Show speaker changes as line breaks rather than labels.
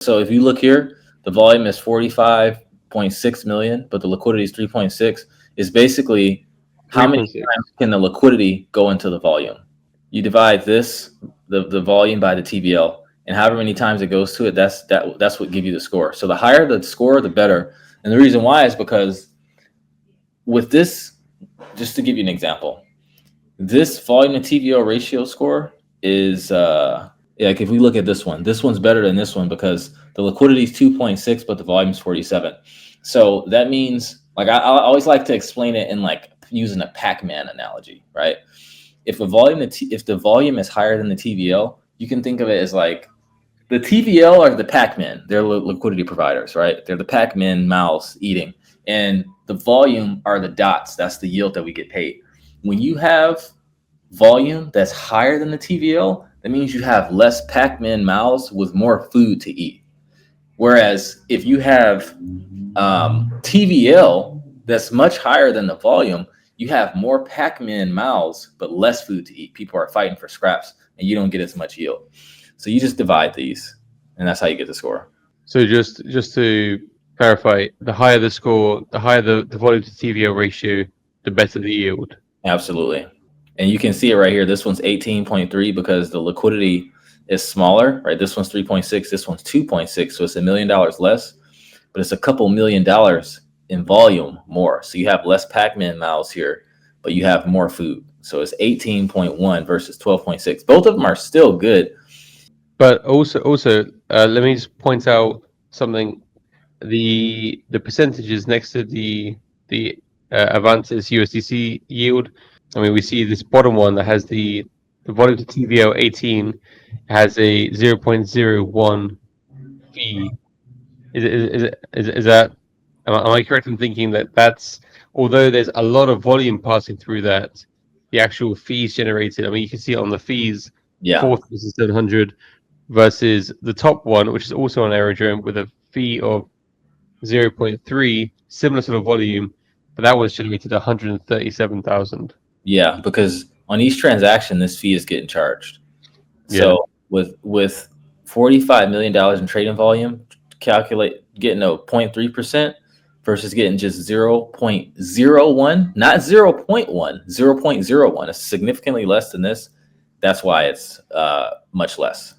So if you look here, the volume is 45.6 million, but the liquidity is 3.6. Is basically how many times can the liquidity go into the volume? You divide this, the volume by the TVL, and however many times it goes to it, that's what gives you the score. So the higher the score, the better. And the reason why is because with this, just to give you an example, this volume to TVL ratio score is like if we look at this one's better than this one because the liquidity is 2.6, but the volume is 47. So that means, like, I always like to explain it in like using a Pac-Man analogy, right? If the volume is higher than the TVL, you can think of it as like the TVL are the Pac-Man. They're liquidity providers, right? They're the Pac-Man mouse eating, and the volume are the dots. That's the yield that we get paid. When you have volume that's higher than the TVL, that means you have less Pac-Man mouths with more food to eat. Whereas if you have TVL that's much higher than the volume, you have more Pac-Man mouths but less food to eat. People are fighting for scraps, and you don't get as much yield. So you just divide these, and that's how you get the score.
So just to clarify, the higher the score, the higher the volume to TVL ratio, the better the yield.
Absolutely. And you can see it right here. This one's 18.3 because the liquidity is smaller, right? This one's 3.6, this one's 2.6. So it's $1 million less, but it's a couple $1 million in volume more. So you have less Pac-Man mouths here, but you have more food. So it's 18.1 versus 12.6. Both of them are still good.
But also, let me just point out something. The percentages next to the Avantis USDC yield. I mean, we see this bottom one that has the volume to TVL 18 has a 0.01 fee. Is that? Am I correct in thinking that that's, although there's a lot of volume passing through that, the actual fees generated? I mean, you can see it on the fees.
Yeah.
4,700 versus the top one, which is also on Aerodrome with a fee of 0.3, similar sort of volume, but that was generated 137,000.
Yeah, because on each transaction, this fee is getting charged. So with $45 million in trading volume, calculate getting a 0.3% versus getting just 0.01, not 0.1, 0.01. It's significantly less than this. That's why it's much less.